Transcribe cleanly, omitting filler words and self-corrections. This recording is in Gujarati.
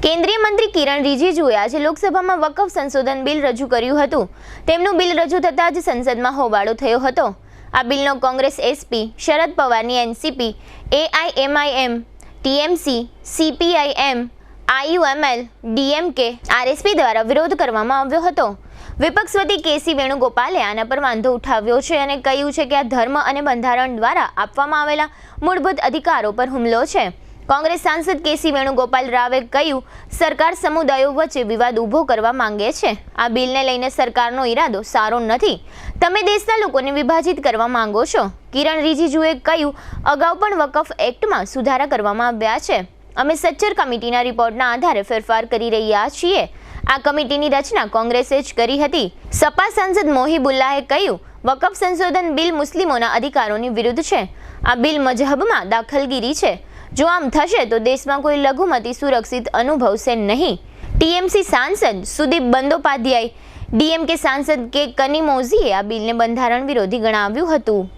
કેન્દ્રીય મંત્રી કિરણ રિજિજુએ આજે લોકસભામાં વકફ સંશોધન બિલ રજૂ કર્યું હતું। તેમનું બિલ રજૂ થતાં જ સંસદમાં હોબાળો થયો હતો। આ બિલનો કોંગ્રેસ એસપી, શરદ પવારની NCP, AIMIM, TMC, CPIM, IUML, DMK, RSP દ્વારા વિરોધ કરવામાં આવ્યો હતો। વિપક્ષ વતી કેસી વેણુગોપાલે આના પર વાંધો ઉઠાવ્યો છે અને કહ્યું છે કે આ ધર્મ અને બંધારણ દ્વારા આપવામાં આવેલા મૂળભૂત અધિકારો પર હુમલો છે। કોંગ્રેસ સાંસદ કેસી વેણુગોપાલ રાવે કહ્યું, સરકાર સમુદાયો વચ્ચે વિવાદ ઊભો કરવા માંગે છે। આ બિલને લઈને સરકારનો ઈરાદો સારો નથી। તમે દેશના લોકોને વિભાજિત કરવા માંગો છો। કિરણ રિજિજુએ કહ્યું, અગાઉ પણ વકફ એક્ટમાં સુધારા કરવામાં આવ્યા છે। અમે સચ્ચર કમિટીના રિપોર્ટના આધારે ફેરફાર કરી રહ્યા છીએ। આ કમિટીની રચના કોંગ્રેસે જ કરી હતી। સપા સાંસદ મોહિબુલ્લાહે કહ્યું, વકફ સંશોધન બિલ મુસ્લિમોના અધિકારોની વિરુદ્ધ છે। આ બિલ મજહબમાં દાખલગીરી છે। જો આમ થશે તો દેશમાં કોઈ લઘુમતી સુરક્ષિત અનુભવશે નહીં। ટીએમસી સાંસદ સુદીપ બંદોપાધ્યાય, ડીએમકે સાંસદ કે કનિમોઝીએ આ બિલને બંધારણ વિરોધી ગણાવ્યું હતું।